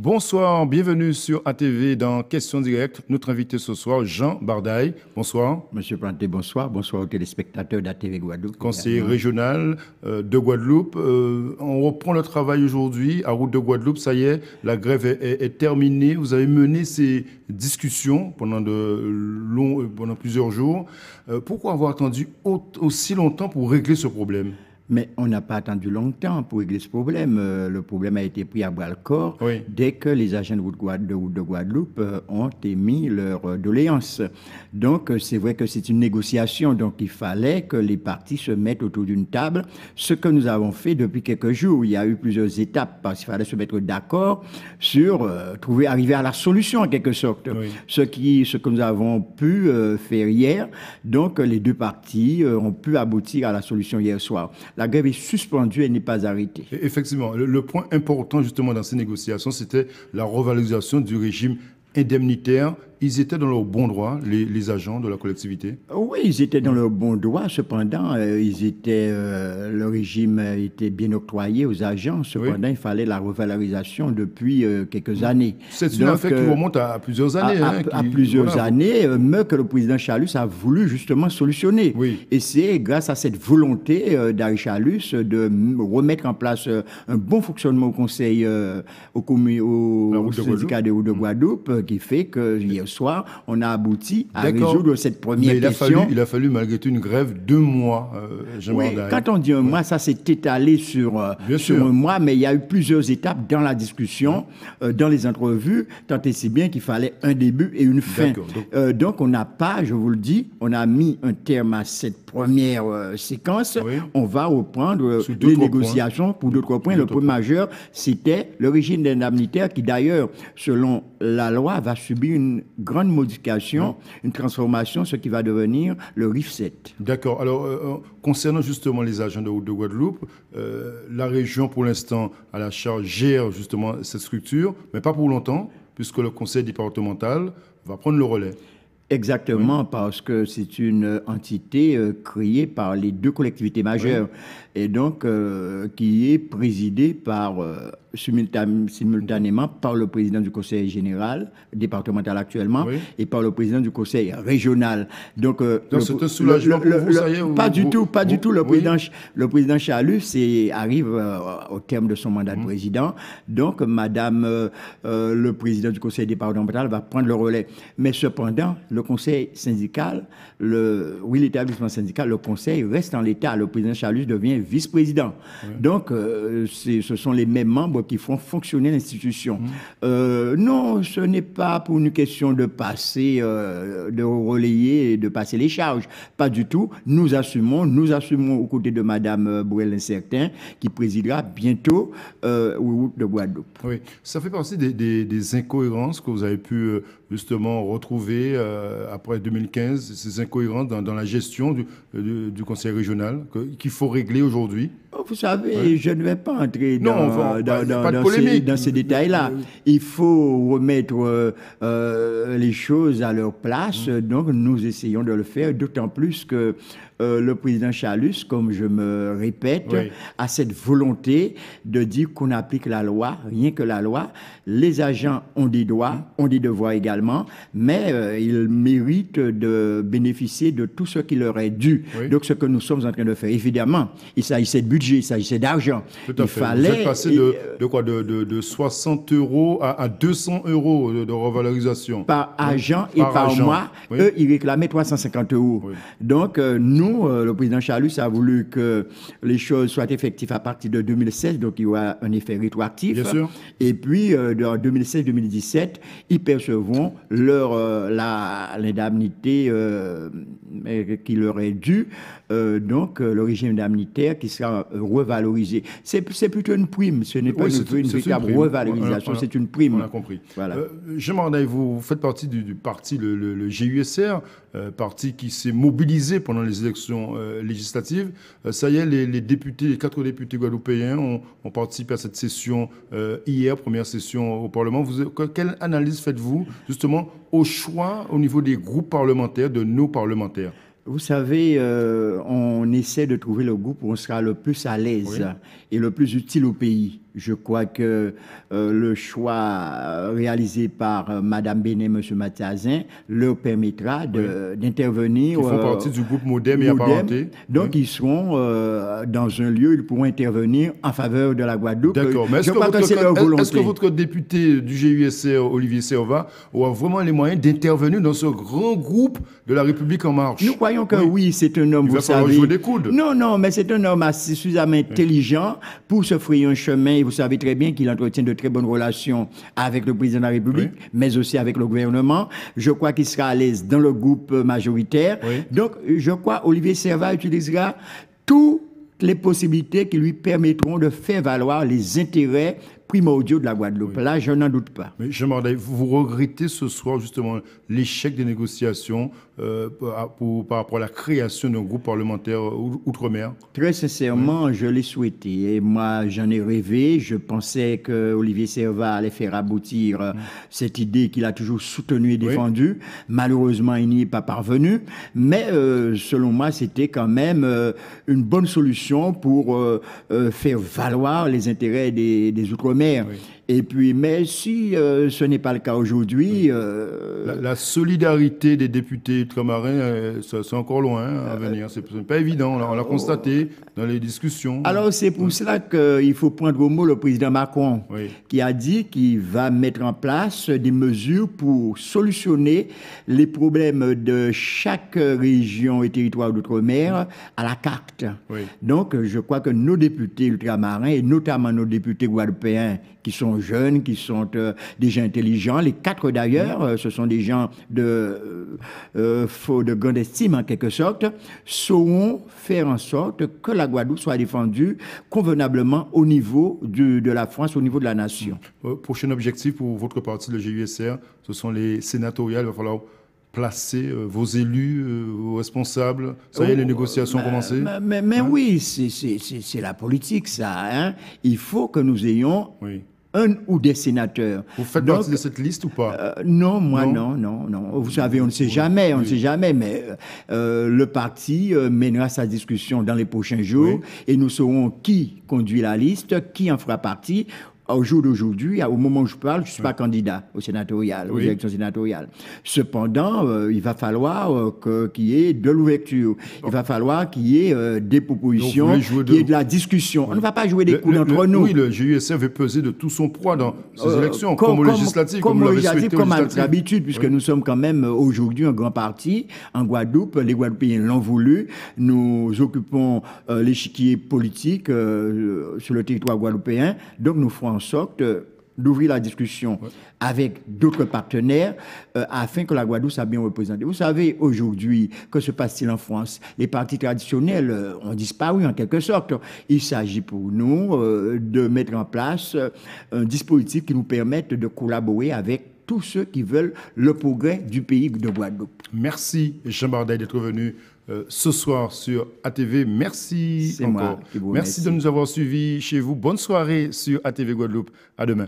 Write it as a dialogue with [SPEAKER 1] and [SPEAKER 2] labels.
[SPEAKER 1] Bonsoir, bienvenue sur ATV dans Questions directes. Notre invité ce soir, Jean Bardaille. Bonsoir.
[SPEAKER 2] Monsieur Planté, bonsoir. Bonsoir aux téléspectateurs d'ATV Guadeloupe.
[SPEAKER 1] Conseiller régional de Guadeloupe. On reprend le travail aujourd'hui à Route de Guadeloupe. Ça y est, la grève est terminée. Vous avez mené ces discussions pendant plusieurs jours. Pourquoi avoir attendu aussi longtemps pour régler ce problème ?
[SPEAKER 2] Mais on n'a pas attendu longtemps pour régler ce problème. Le problème a été pris à bras-le-corps dès que les agents de Route de Guadeloupe ont émis leur doléance. Donc, c'est vrai que c'est une négociation. Donc, il fallait que les parties se mettent autour d'une table. Ce que nous avons fait depuis quelques jours, il y a eu plusieurs étapes parce qu'il fallait se mettre d'accord sur arriver à la solution en quelque sorte. Ce que nous avons pu faire hier. Donc, les deux parties ont pu aboutir à la solution hier soir. La grève est suspendue et n'est pas arrêtée.
[SPEAKER 1] Effectivement, le point important justement dans ces négociations, c'était la revalorisation du régime indemnitaire. Ils étaient dans leur bon droit, les agents de la collectivité?
[SPEAKER 2] Oui, ils étaient dans leur bon droit. Cependant, le régime était bien octroyé aux agents. Cependant, il fallait la revalorisation depuis quelques années.
[SPEAKER 1] C'est une affaire qui remonte à plusieurs années.
[SPEAKER 2] À plusieurs années, mais que le président Chalus a voulu justement solutionner. Et c'est grâce à cette volonté d'Harry Chalus de remettre en place un bon fonctionnement au conseil, au syndicat de Route de Guadeloupe, qui fait que hier soir, on a abouti à résoudre cette première question.
[SPEAKER 1] Il a fallu malgré tout une grève 2 mois.
[SPEAKER 2] Quand on dit un mois, ça s'est étalé sur un mois, mais il y a eu plusieurs étapes dans la discussion, dans les entrevues, tant et si bien qu'il fallait un début et une fin. Donc on n'a pas, je vous le dis, on a mis un terme à cette première séquence. On va reprendre les négociations pour d'autres points. Le point majeur, c'était le régime indemnitaire qui d'ailleurs, selon la loi, va subir une grande modification, une transformation, ce qui va devenir le RIF7.
[SPEAKER 1] D'accord. Alors, concernant justement les agents de Route de Guadeloupe, la région, pour l'instant, à la charge, gère justement cette structure, mais pas pour longtemps, puisque le conseil départemental va prendre le relais.
[SPEAKER 2] Exactement, parce que c'est une entité créée par les deux collectivités majeures et donc qui est présidée par simultanément par le président du conseil général départemental actuellement et par le président du conseil régional. Donc
[SPEAKER 1] c'est un soulagement pour vous, ça y est,
[SPEAKER 2] pas du tout. Le président Chalus arrive au terme de son mandat de président. Donc madame le président du conseil départemental va prendre le relais. Mais cependant, le conseil syndical, l'établissement syndical, le conseil reste en l'état. Le président Chalus devient vice-président. Donc ce sont les mêmes membres qui font fonctionner l'institution. Non, ce n'est pas pour une question de passer, de relayer et de passer les charges. Pas du tout. Nous assumons aux côtés de Madame Bruel-Incertain, qui présidera bientôt Route de Guadeloupe.
[SPEAKER 1] Oui, ça fait partie des incohérences que vous avez pu justement retrouver après 2015, ces incohérences dans la gestion du conseil régional qu'il faut régler aujourd'hui.
[SPEAKER 2] Vous savez, je ne vais pas entrer dans ces détails-là. Il faut remettre les choses à leur place. Donc, nous essayons de le faire, d'autant plus que le président Chalus, comme je me répète, a cette volonté de dire qu'on applique la loi, rien que la loi. Les agents ont des droits, ont des devoirs également, mais ils méritent de bénéficier de tout ce qui leur est dû. Donc, ce que nous sommes en train de faire, évidemment, il s'agissait de budget, il s'agissait d'argent.
[SPEAKER 1] Tout à fait. Vous êtes passé de 60 euros à 200 euros de revalorisation.
[SPEAKER 2] Par agent et par mois. Eux, ils réclamaient 350 euros. Donc, nous, le président Chalus a voulu que les choses soient effectives à partir de 2016, donc il y aura un effet rétroactif.
[SPEAKER 1] Bien sûr.
[SPEAKER 2] Et puis, en 2016-2017, ils percevront l'indemnité qui leur est due, donc le régime indemnitaire qui sera revalorisé. C'est plutôt une prime, ce n'est pas une véritable revalorisation, c'est une prime.
[SPEAKER 1] On a compris.
[SPEAKER 2] Voilà.
[SPEAKER 1] Jean Bardaille, vous faites partie du parti, le GUSR, parti qui s'est mobilisé pendant les élections législatives. Ça y est, les 4 députés guadeloupéens ont participé à cette session hier, première session au Parlement. Quelle analyse faites-vous justement au choix au niveau des groupes parlementaires, de nos parlementaires?
[SPEAKER 2] Vous savez, on essaie de trouver le groupe où on sera le plus à l'aise et le plus utile au pays. Je crois que le choix réalisé par Mme Bénet, M. Mathiazin, leur permettra d'intervenir.
[SPEAKER 1] Ils font partie du groupe Modem et apparenté.
[SPEAKER 2] Donc, ils seront dans un lieu, ils pourront intervenir en faveur de la Guadeloupe.
[SPEAKER 1] D'accord, mais est-ce que votre député du GUSR, Olivier Servat, aura vraiment les moyens d'intervenir dans ce grand groupe de la République en marche?
[SPEAKER 2] Nous croyons que oui, c'est un homme,
[SPEAKER 1] vous savez. Jouer des coudes.
[SPEAKER 2] Non, mais c'est un homme assez suffisamment intelligent pour se frayer un chemin. Et vous savez très bien qu'il entretient de très bonnes relations avec le président de la République, mais aussi avec le gouvernement. Je crois qu'il sera à l'aise dans le groupe majoritaire. Donc, je crois Olivier Servat utilisera toutes les possibilités qui lui permettront de faire valoir les intérêts primordiaux de la Guadeloupe. Là, je n'en doute pas.
[SPEAKER 1] Mais Jean Bardaille, vous regrettez ce soir justement l'échec des négociations par rapport à la création d'un groupe parlementaire outre-mer?
[SPEAKER 2] Très sincèrement, je l'ai souhaité. Et moi, j'en ai rêvé. Je pensais que Olivier Servat allait faire aboutir cette idée qu'il a toujours soutenue et défendue. Malheureusement, il n'y est pas parvenu. Mais selon moi, c'était quand même une bonne solution pour faire valoir les intérêts des Outre-mer. Et puis, mais si ce n'est pas le cas aujourd'hui...
[SPEAKER 1] La solidarité des députés ultramarins, c'est encore loin à venir. C'est pas évident, on l'a constaté dans les discussions.
[SPEAKER 2] Alors, c'est pour cela qu'il faut prendre au mot le président Macron, qui a dit qu'il va mettre en place des mesures pour solutionner les problèmes de chaque région et territoire d'outre-mer à la carte. Donc, je crois que nos députés ultramarins, et notamment nos députés guadeloupéens, qui sont jeunes, qui sont des gens intelligents. Les 4 d'ailleurs, ce sont des gens de grande estime en quelque sorte, sauront faire en sorte que la Guadeloupe soit défendue convenablement au niveau de la France, au niveau de la nation.
[SPEAKER 1] Prochain objectif pour votre parti, le GUSR, ce sont les sénatoriales. Il va falloir placer vos élus, vos responsables. Ça y est, les négociations ont commencé.
[SPEAKER 2] Mais oui, c'est la politique, ça. Hein? Il faut que nous ayons un ou des sénateurs.
[SPEAKER 1] Vous faites partie de cette liste ou pas?
[SPEAKER 2] Non, moi non. Vous savez, on ne sait jamais, on ne sait jamais, mais le parti mènera sa discussion dans les prochains jours et nous saurons qui conduit la liste, qui en fera partie. Au jour d'aujourd'hui, au moment où je parle, je ne suis pas candidat au sénatorial, aux élections sénatoriales. Cependant, il il va falloir qu'il y ait de l'ouverture. Il va falloir qu'il y ait des propositions, qu'il y ait de la discussion. On ne va pas jouer des coups entre nous.
[SPEAKER 1] Oui, le GUSR veut peser de tout son poids dans ces élections, comme aux législatives, comme vous l'avez souhaité aux
[SPEAKER 2] législatives. Comme à
[SPEAKER 1] législatives.
[SPEAKER 2] puisque nous sommes quand même aujourd'hui un grand parti en Guadeloupe. Les Guadeloupéens l'ont voulu. Nous occupons l'échiquier politique sur le territoire guadeloupéen. Donc nous ferons en sorte d'ouvrir la discussion avec d'autres partenaires afin que la Guadeloupe soit bien représentée. Vous savez, aujourd'hui, que se passe-t-il en France? Les partis traditionnels ont disparu en quelque sorte. Il s'agit pour nous de mettre en place un dispositif qui nous permette de collaborer avec tous ceux qui veulent le progrès du pays de Guadeloupe.
[SPEAKER 1] Merci, Jean Bardaille, d'être venu ce soir sur ATV. Merci encore.
[SPEAKER 2] Moi qui vous remercie.
[SPEAKER 1] Merci de nous avoir suivis chez vous. Bonne soirée sur ATV Guadeloupe. À demain.